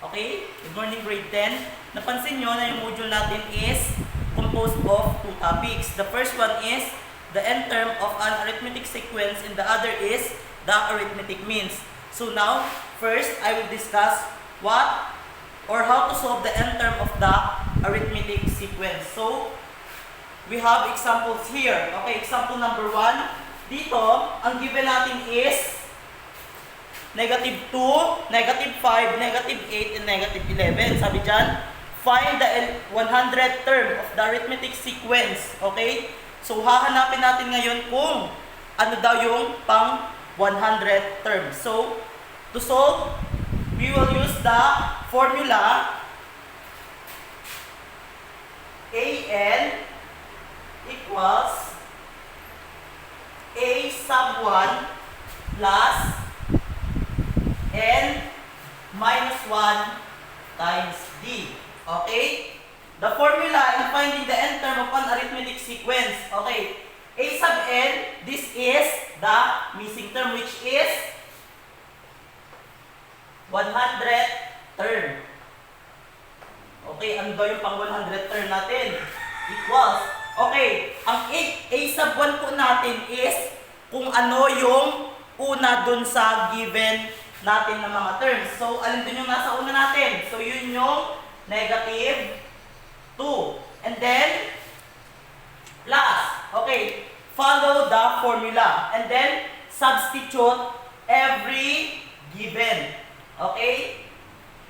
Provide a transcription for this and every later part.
Okay? Good morning, grade 10. Napansin nyo na yung module natin is composed of two topics. The first one is the end term of an arithmetic sequence and the other is the arithmetic means. So now, first, I will discuss what or how to solve the end term of the arithmetic sequence. So, we have examples here. Okay, example number 1. Dito, ang given natin is negative 2, negative 5, negative 8, and negative 11. Sabi dyan, find the 100th term of the arithmetic sequence. Okay? So, hahanapin natin ngayon kung ano daw yung pang 100th term. So, to solve, we will use the formula AN equals A sub 1 plus N minus 1 times D. Okay? The formula in finding the end term of an arithmetic sequence. Okay. A sub N, this is the missing term which is 100th term. Okay, ano daw yung pang 100th term natin? Equals. Okay, ang A sub 1 po natin is kung ano yung una dun sa given natin ng mga terms. So, alin dun yung nasa una natin? So, yun yung negative 2. And then, plus. Okay, follow the formula. And then, substitute every given. Okay?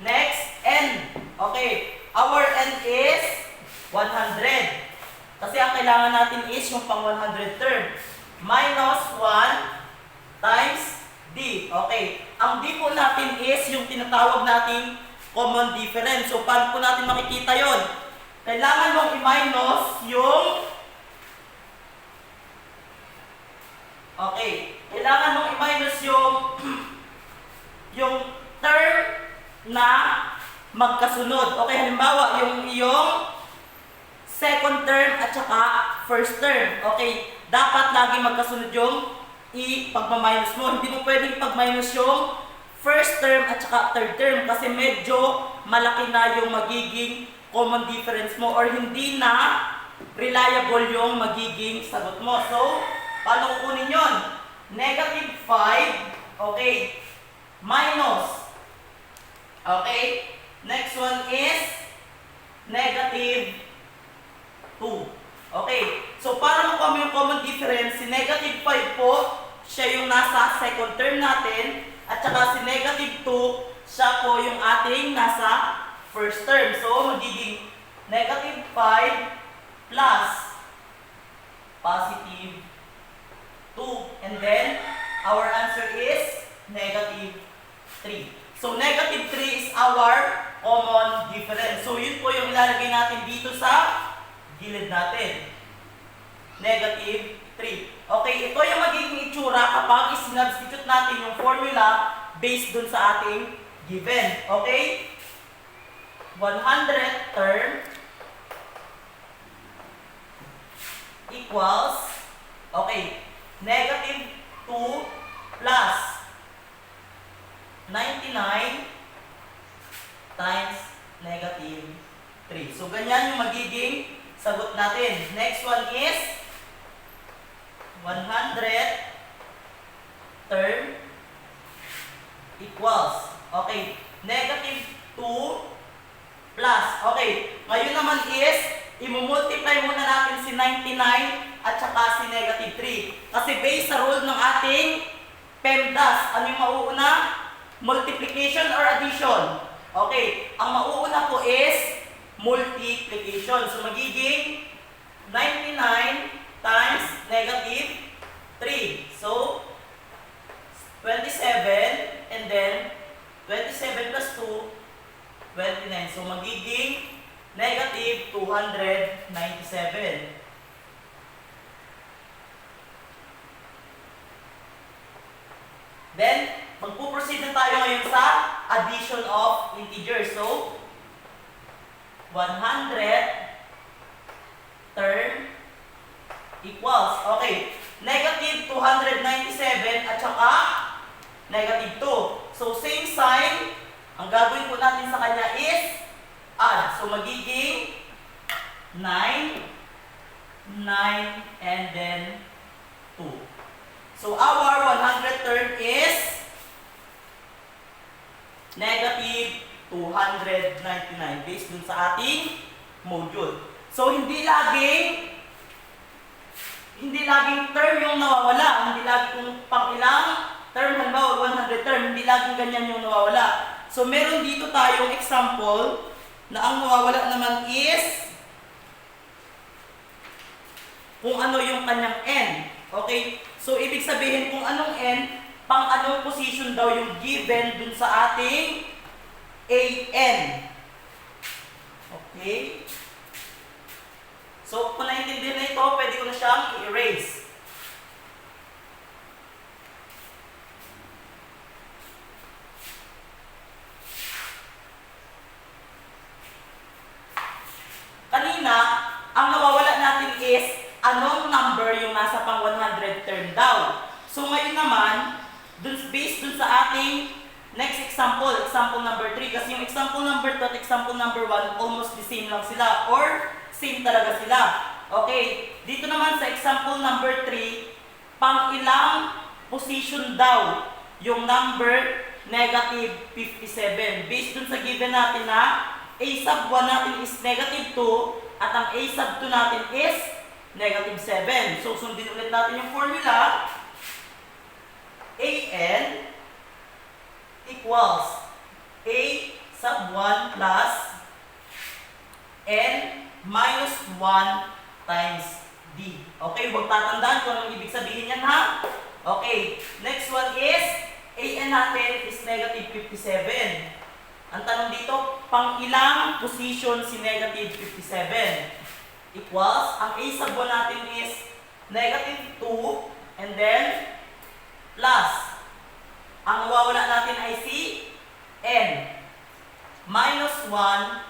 Next, N. Okay, our N is 100. Kasi ang kailangan natin is yung pang 100 term. Minus 1 times D. Okay. Ang D po natin is yung tinatawag nating common difference. So, paano po natin makikita yon? Kailangan mong i-minus yung kailangan mong i-minus yung term na magkasunod. Okay, halimbawa, yung second term at saka first term. Okay, dapat lagi magkasunod yung pagmaminus mo. Hindi mo pwedeng pag-minus yung first term at saka third term kasi medyo malaki na yung magiging common difference mo or hindi na reliable yung magiging sagot mo. So, paano kukunin yun? Negative 5, okay, minus. Okay, next one is negative 2. Okay, so para makuha mo yung common difference, si negative 5 po, siya yung nasa second term natin, at saka si negative 2, siya po yung ating nasa first term. So, magiging negative 5 plus positive 2. And then, our answer is negative 3. So, negative 3 is our common difference. So, yun po yung ilalagay natin dito sa gilid natin. Negative 3. Okay, ito yung magiging itsura kapag isinubstitute natin yung formula based dun sa ating given. Okay? 100th term equals, okay, negative 2 plus 99 times negative 3. So, ganyan yung magiging sagot natin. Next one is 100th term equals, okay, negative 2 plus, okay, ngayon naman is i-multiply muna natin si 99 at saka si negative 3. Kasi based sa rule ng ating PEMDAS, ano yung mauuna? Multiplication or addition? Okay, ang mauuna po is multiplication. So, magiging 99 times negative 3. So, 27 and then 27 plus 2, 29. So, magiging negative 297. Then, magpuproceed na tayo ngayon sa addition of integers. So, 100th term equals, okay, negative 297 at saka negative 2. So, same sign, ang gagawin po natin sa and then 2. So our 100 term is negative 299 based dun sa ating module. So hindi laging term yung nawawala. Hindi laging kung pang ilang term, halimbawa 100 term, hindi laging ganyan yung nawawala. So meron dito tayong example na ang nawawala naman is kung ano yung kanyang n. Okay? So ibig sabihin kung anong n, pang anong position daw yung given dun sa ating an. Okay? So kung naintindihan na ito, pwede ko na siyang i-erase. Kanina, ang nawawala natin is anong number yung nasa pang 100 term daw. So ngayon naman, based dun sa ating next example, example number 3, kasi yung example number 2 at example number 1, almost the same lang sila, or same talaga sila. Okay, dito naman sa example number 3, pang ilang position daw yung number negative 57. Based dun sa given natin na a sub 1 natin is negative 2 at ang a sub 2 natin is negative 7. So, sundin ulit natin yung formula. an equals a sub 1 plus n minus 1 times d. Okay, huwag tatandaan kung anong ibig sabihin yan, ha? Okay, next one is an natin is negative 57. Ang tanong dito, pang ilang position si negative 57? Equals, ang a sub 1 natin is negative 2, and then plus, ang nawawala natin ay si n. Minus 1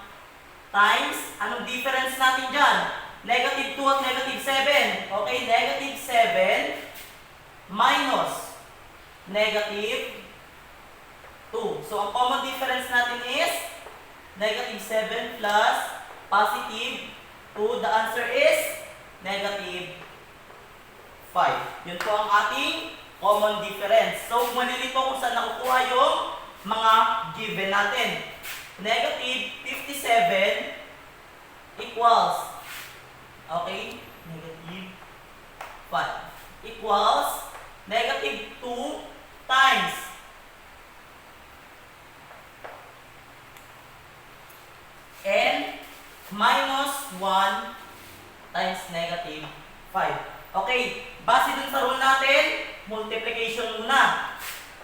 times, anong difference natin dyan? Negative 2 at negative 7. Okay, negative 7 minus negative 2. So, ang common difference natin is negative 7 plus positive 2. The answer is negative 5. Yun po ang ating common difference. So, malilito kung saan nakukuha yung mga given natin. Negative 57 equals, okay, negative 5 equals negative 2 times n minus 1 times negative 5. Okay, base dun sa rule natin, multiplication muna.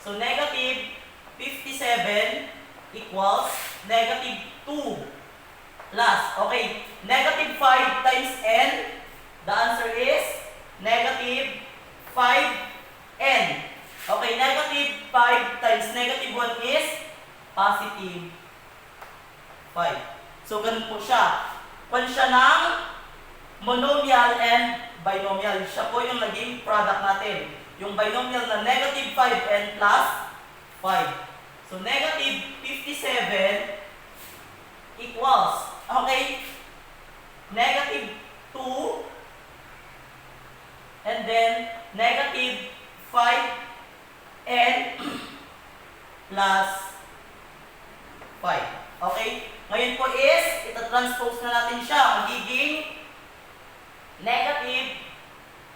So, negative 57 equals negative 2 plus, okay, negative 5 times n, the answer is negative 5n. Okay, negative 5 times negative 1 is positive 5. So, ganun po siya. Kung siya ng monomial and binomial, siya po yung naging product natin. Yung binomial na negative 5n plus 5. So, negative 57 equals, okay, negative 2 and then negative 5n plus 5. Okay? Ngayon po is, ita-transpose na natin siya. Magiging negative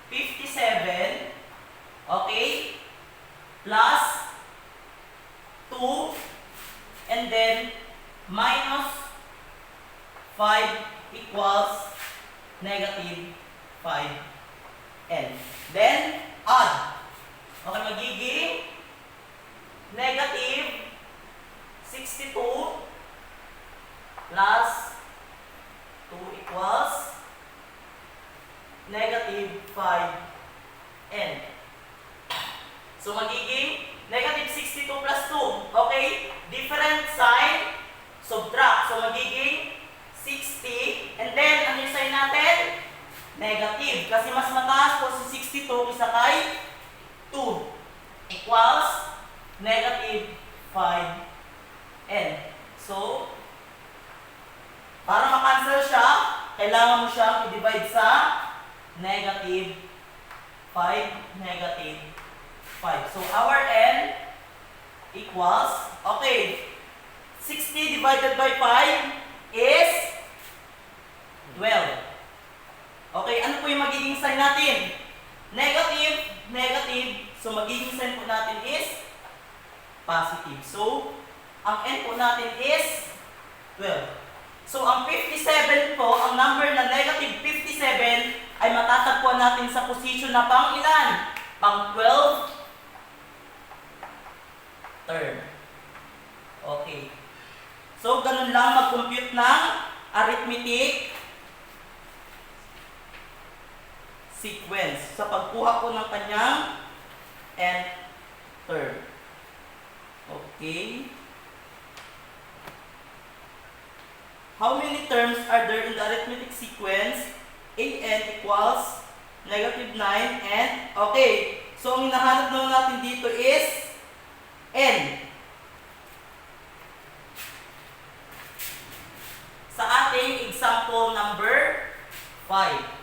57, okay, plus 2, and then minus 5 equals negative 5n. Then, add. Okay, magiging negative 62 plus 2 equals negative 5n. So, magiging negative 62 plus 2. Okay? Different sign, subtract. So, magiging 60. And then, ano yung sign natin? Negative. Kasi mas mataas po si 62 kaysa kay 2. Equals negative 5n. So, para makancel siya, kailangan mo siyang i-divide sa negative 5, negative 5. So our n equals, okay, 60 divided by 5 is 12. Okay, ano po yung magiging sign natin? Negative, negative. So magiging sign po natin is positive. So, ang n po natin is 12. So, ang 57 po, ang number na negative 57 ay matatagpuan natin sa position na pang ilan? Pang 12 term. Okay. So, ganun lang mag-compute ng arithmetic sequence sa pagkuha ko ng kanyang nth term. Okay. How many terms are there in the arithmetic sequence? An equals negative 9 and okay. So, ang hinahanap naman natin dito is n. Sa ating example number 5.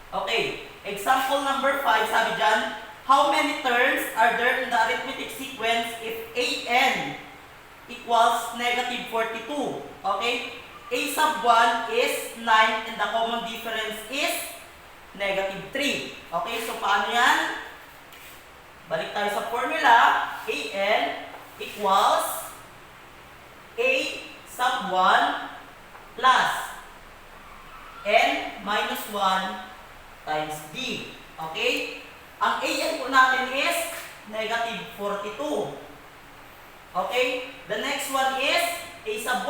Okay, example number 5, sabi dyan, how many terms are there in the arithmetic sequence if an equals negative 42? Okay, a sub 1 is 9 and the common difference is negative 3. Okay, so paano yan? Balik tayo sa formula. An equals a sub 1 plus n minus 1 times d. Okay? Ang an po natin is negative 42. Okay? The next one is a sub 1.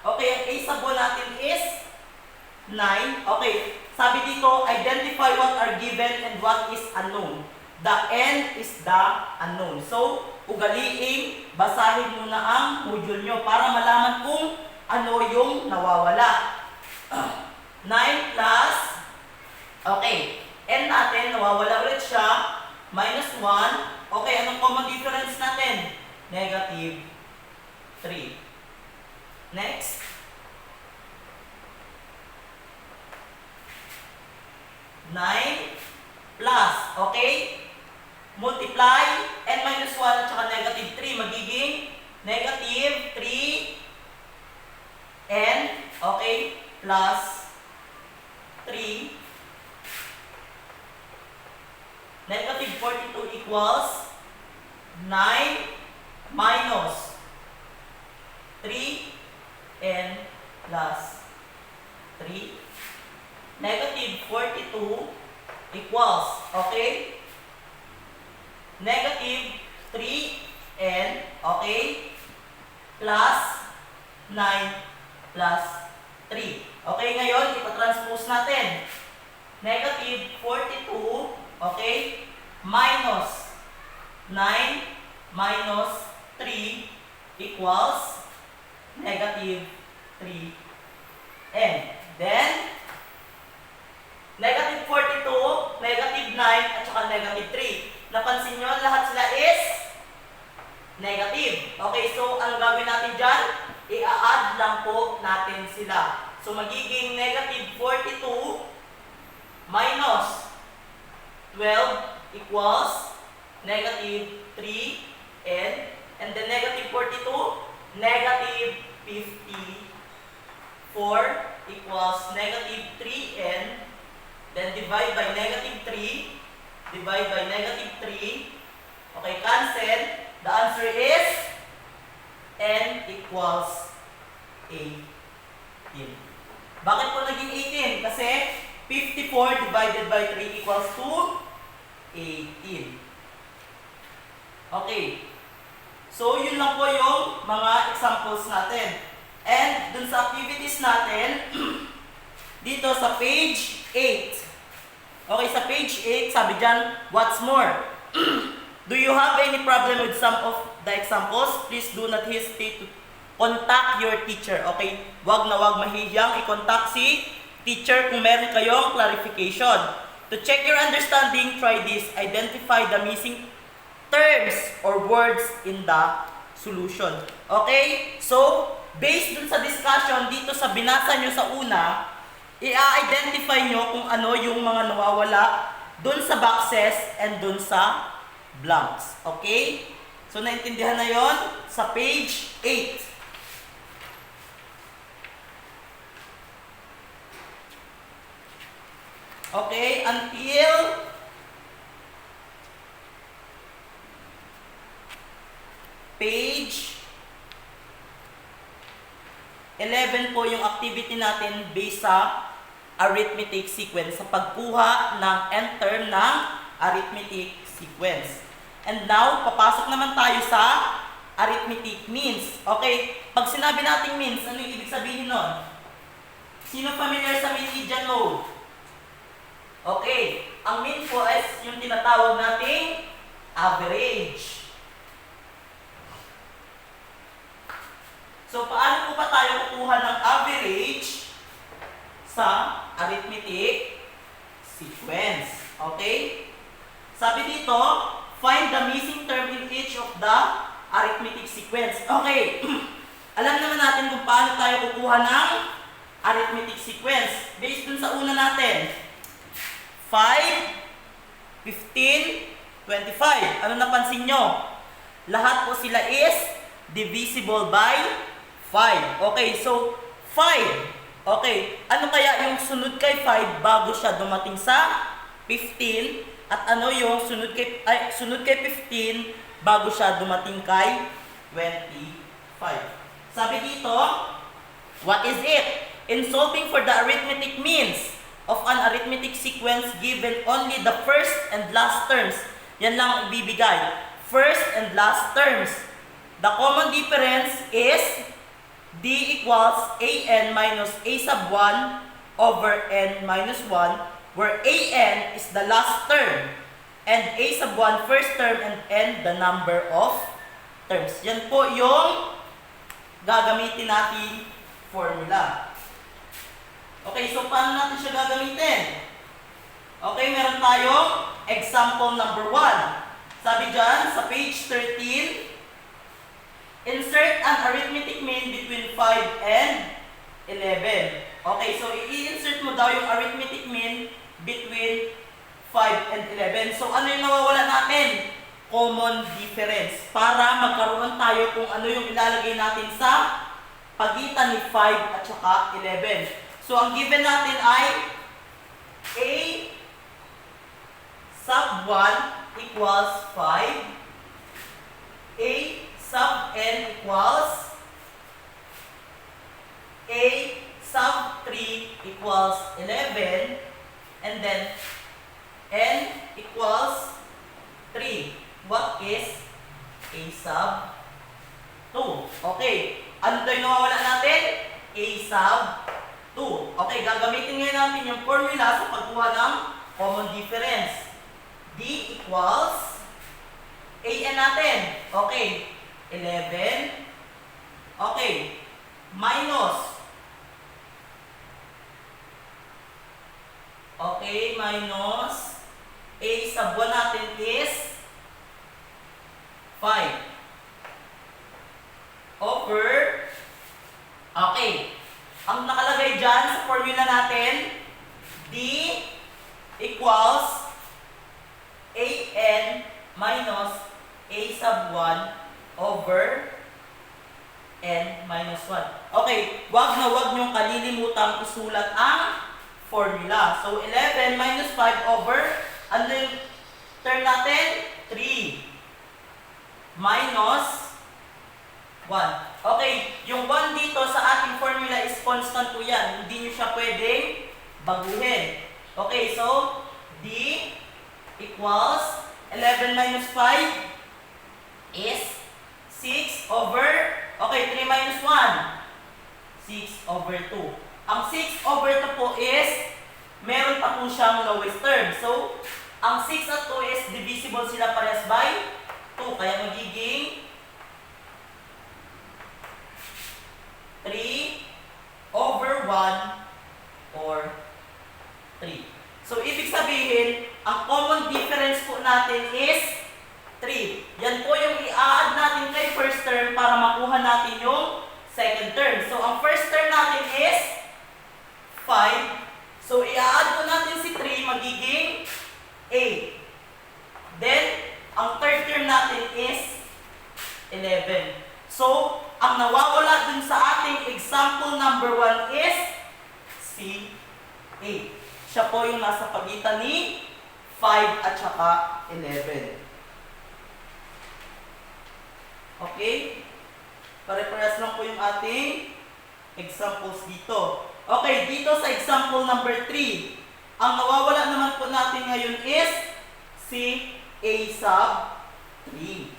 Okay, ang a sub 1 natin is 9. Okay, sabi dito, identify what are given and what is unknown. The n is the unknown. So, ugaliin, basahin muna ang module nyo para malaman kung ano yung nawawala. 9 plus, okay, n natin, nawawala ulit siya, minus 1. Okay, anong common difference natin? Negative 3. Next. Nine plus, okay? Multiply, n minus 1 at saka negative 3, magiging negative 3n, okay, plus 3. Negative 42 equals 9 minus 3n plus 3. Negative 42 equals, okay? Negative 3n, okay? Plus 9 plus 3. Okay, ngayon, ipatranspose natin. Negative 42, okay? Minus 9 minus 3 equals negative 3n. Then, negative 42, negative 9, at saka negative 3. Napansin nyo, lahat sila is negative. Okay, so ang gagawin natin dyan, i-add lang po natin sila. So, magiging negative 42 minus 12 equals negative 3n. And then negative 42, negative 54 equals negative 3n. Then divide by negative 3. Divide by negative 3. Okay, cancel. The answer is n equals 18. Bakit po naging 18? Kasi 54 divided by 3 equals to 18. Okay. So, yun lang po yung mga examples natin. And dun sa activities natin, dito sa page 8. Okay, sa page 8, sabi dyan, what's more? Do you have any problem with some of the examples? Please do not hesitate to contact your teacher. Okay, wag na wag mahihiyang i-contact si teacher kung meron kayong clarification. To check your understanding, try this. Identify the missing terms or words in the solution. Okay? So, based dun sa discussion dito sa binasa nyo sa una, i-identify nyo kung ano yung mga nawawala dun sa boxes and dun sa blanks. Okay? So, naintindihan na yon sa page 8. Okay, until page 11 po yung activity natin based sa arithmetic sequence, sa pagkuha ng end term ng arithmetic sequence. And now, papasok naman tayo sa arithmetic means. Okay, pag sinabi natin means, ano yung ibig sabihin nun? Sino familiar sa Milligan mode? Okay, ang mean po is yung tinatawag nating average. So, paano po ba tayo kukuha ng average sa arithmetic sequence? Okay? Sabi dito, find the missing term in each of the arithmetic sequence. Okay, alam naman natin kung paano tayo kukuha ng arithmetic sequence. Based dun sa una natin. 5, 15, 25. Ano napansin nyo? Lahat po sila is divisible by 5. Okay, so 5. Okay, ano kaya yung sunod kay 5 bago siya dumating sa 15? At ano yung sunod kay 15 bago siya dumating kay 25? Sabi dito, what is it? In solving for the arithmetic means of an arithmetic sequence given only the first and last terms. Yan lang ang ibibigay. First and last terms. The common difference is D equals AN minus A sub 1 over N minus 1, where AN is the last term and A sub 1 first term and N the number of terms. Yan po yung gagamitin natin formula. Okay, so paano natin siya gagamitin? Okay, meron tayong example number 1. Sabi dyan, sa page 13, insert an arithmetic mean between 5 and 11. Okay, so i-insert mo daw yung arithmetic mean between 5 and 11. So ano yung nawawala natin? Common difference. Para magkaroon tayo kung ano yung ilalagay natin sa pagitan ni 5 at saka 11. So, ang given natin ay A sub 1 equals 5, A sub n equals, A sub 3 equals 11, and then n equals 3. What is A sub 2? Okay, ano tayo nawawala natin? A sub 2. Okay, gagamitin ngayon natin yung formula sa pagkuha ng common difference. D equals AN natin. Okay, 11. Okay, minus. Okay, minus A sub 1 natin is 5. Over, okay, ang nakalagay dyan sa formula natin, D equals AN minus A sub 1 over N minus 1. Okay, wag niyong kalilimutang isulat ang formula. So, 11 minus 5 over, ano yung term natin? 3 minus 1. Okay, yung 1 dito sa ating formula is constant po yan. Hindi nyo siya pwedeng baguhin. Okay, so D equals 11 minus 5 is 6 over, okay, 3 minus 1, 6 over 2. Ang 6 over 2 po is, meron pa po siyang lowest term. So, ang 6 at 2 is divisible sila parehas by 2. Kaya magiging 3 over 1 or 3. So, ibig sabihin, ang common difference po natin is 3. Yan po yung i-add natin kay first term para makuha natin yung second term. So, ang first term natin is 5. So, i-add po natin si 3, magiging 8. Then, ang third term natin is 11. So, ang nawawala dun sa ating example number 1 is si 8. Siya po yung nasa pagitan ni 5 at saka 11. Okay? Pare-parehas lang po yung ating examples dito. Okay, dito sa example number 3, ang nawawala naman po natin ngayon is si A sub 3.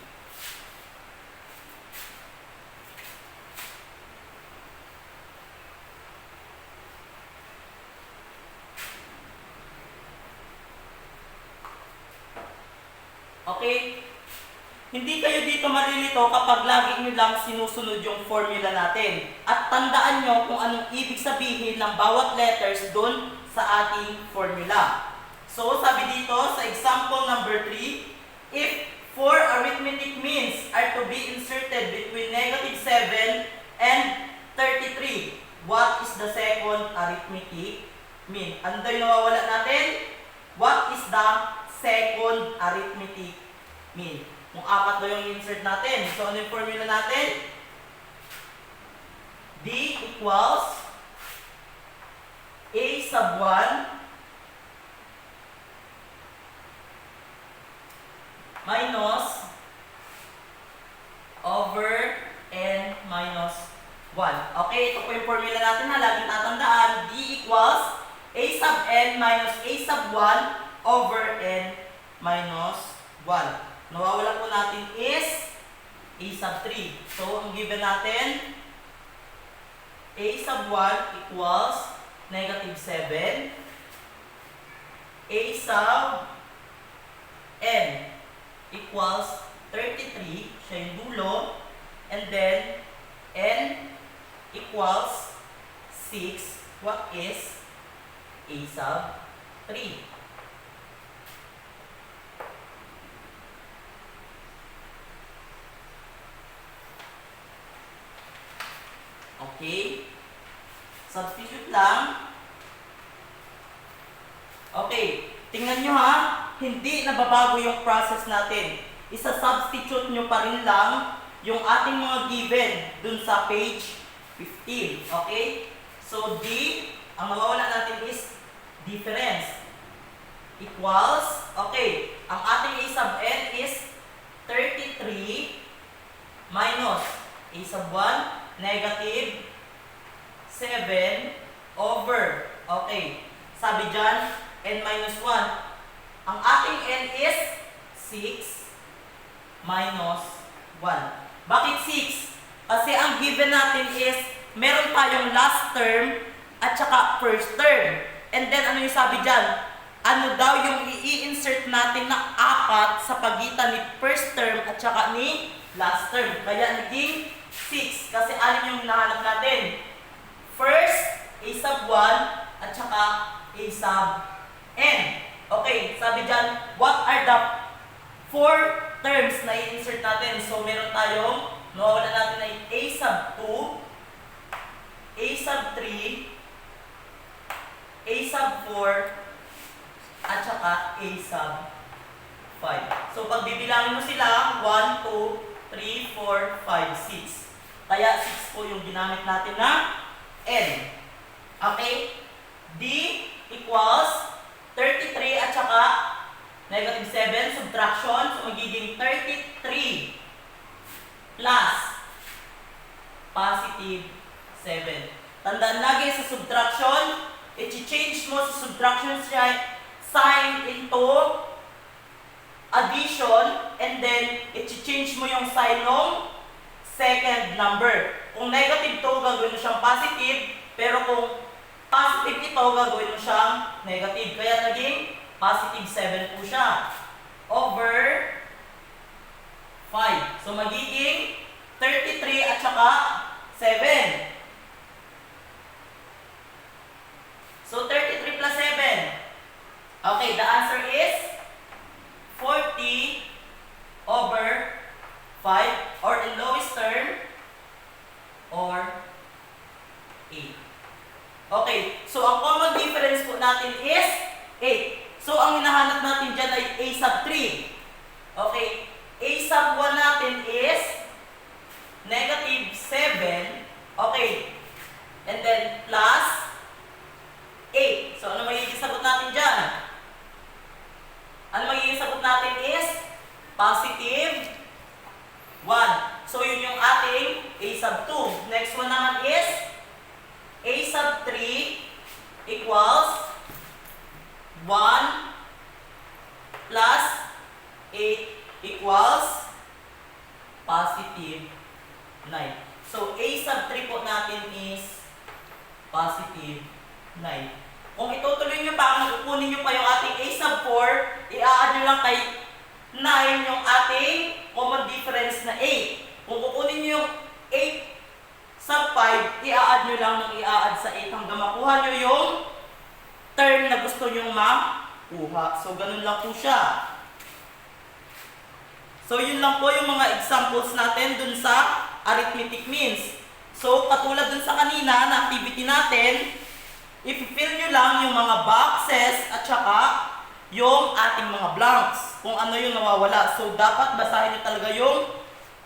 Okay? Hindi kayo dito marilito kapag lagi nyo lang sinusunod yung formula natin. At tandaan nyo kung anong ibig sabihin ng bawat letters dun sa ating formula. So, sabi dito sa example number 3, if 4 arithmetic means are to be inserted between -7 and 33, what is the second arithmetic mean? Ano daw yung nawawala natin? What is the second arithmetic mean? Kung 4 daw yung insert natin. So, ano yung formula natin? D equals A sub 1 minus over n minus 1. Okay, ito po yung formula natin na laging tatandaan. D equals A sub n minus A sub 1 over n minus 1. Nawawala po natin is A sub 3. So, ang given natin, A sub 1 equals -7. A sub n equals 33. Siya yung dulo. And then, n equals 6. What is A sub 3? Okay? Substitute lang. Okay. Tingnan nyo ha. Hindi nababago yung process natin. Isa-substitute nyo pa rin lang yung ating mga given dun sa page 15. Okay? So, D, ang mawawala natin is difference. Equals, okay, ang ating A sub n is 33 minus A sub 1 -7 over, okay, sabi dyan, n minus 1. Ang ating n is 6 minus 1. Bakit 6? Kasi ang given natin is, meron tayong last term at saka first term. And then, ano yung sabi dyan? Ano daw yung i-insert natin na 4 sa pagitan ni first term at saka ni last term. Kaya naging 6 kasi alin yung hinahanap natin? First, A sub 1 at saka A sub n. Okay, sabi dyan, what are the 4 terms na i-insert natin? So, meron tayong, nawawala natin ay A sub 2, A sub 3, A sub 4, at saka A sub 5. So, pag bibilangin mo sila, 1, 2, 3, 4, 5, 6. Kaya 6 po yung ginamit natin na n. Okay? D equals 33 at saka -7, subtraction. So, magiging 33 plus positive 7. Tandaan lagi sa subtraction, i-change mo sa subtraction sign into addition, and then i-change mo yung sign ng second number. Kung negative to, gagawin mo siyang positive, pero kung positive ito, gagawin mo siyang negative. Kaya naging positive 7 po siya. Over 5. So magiging 33 at saka 7. So 33 plus 7. Okay, so ang common difference po natin is 8. So ang hinahanap natin dyan ay a sub 3. Okay, a sub 1 natin is negative 7. Okay, and then plus 8. So ano magiging sagot natin dyan? Ano magiging sagot natin is positive 1. So yun yung ating a sub 2. Next one naman is a sub 3 equals 1 plus 8 equals positive 9. So a sub 3 po natin is positive 9. Kung itutuloy nyo pa, kukunin nyo pa yung ating a sub 4, i-add nyo lang kay 9 yung ating common difference na 8. Kung kukunin nyo yung 8 sub 5, i-add nyo lang ng i-add sa 8 hanggang makuha nyo yung term na gusto nyo makuha. So, ganun lang po siya. So, yun lang po yung mga examples natin dun sa arithmetic means. So, katulad dun sa kanina na activity natin, i-fill nyo lang yung mga boxes at saka yung ating mga blanks. Kung ano yung nawawala. So, dapat basahin nyo talaga yung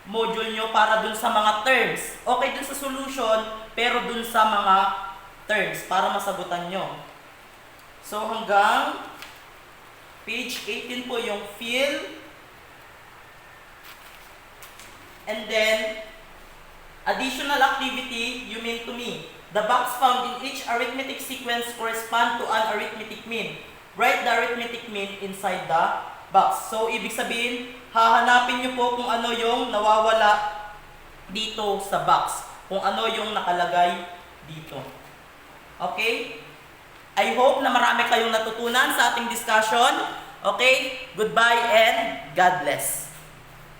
module nyo para dun sa mga terms. Okay dun sa solution, pero dun sa mga terms para masagutan nyo. So hanggang page 18 po yung fill. And then, additional activity, you mean to me. The box found in each arithmetic sequence correspond to an arithmetic mean. Write the arithmetic mean inside the box. So, ibig sabihin, hahanapin nyo po kung ano yung nawawala dito sa box. Kung ano yung nakalagay dito. Okay? I hope na marami kayong natutunan sa ating discussion. Okay? Goodbye and God bless.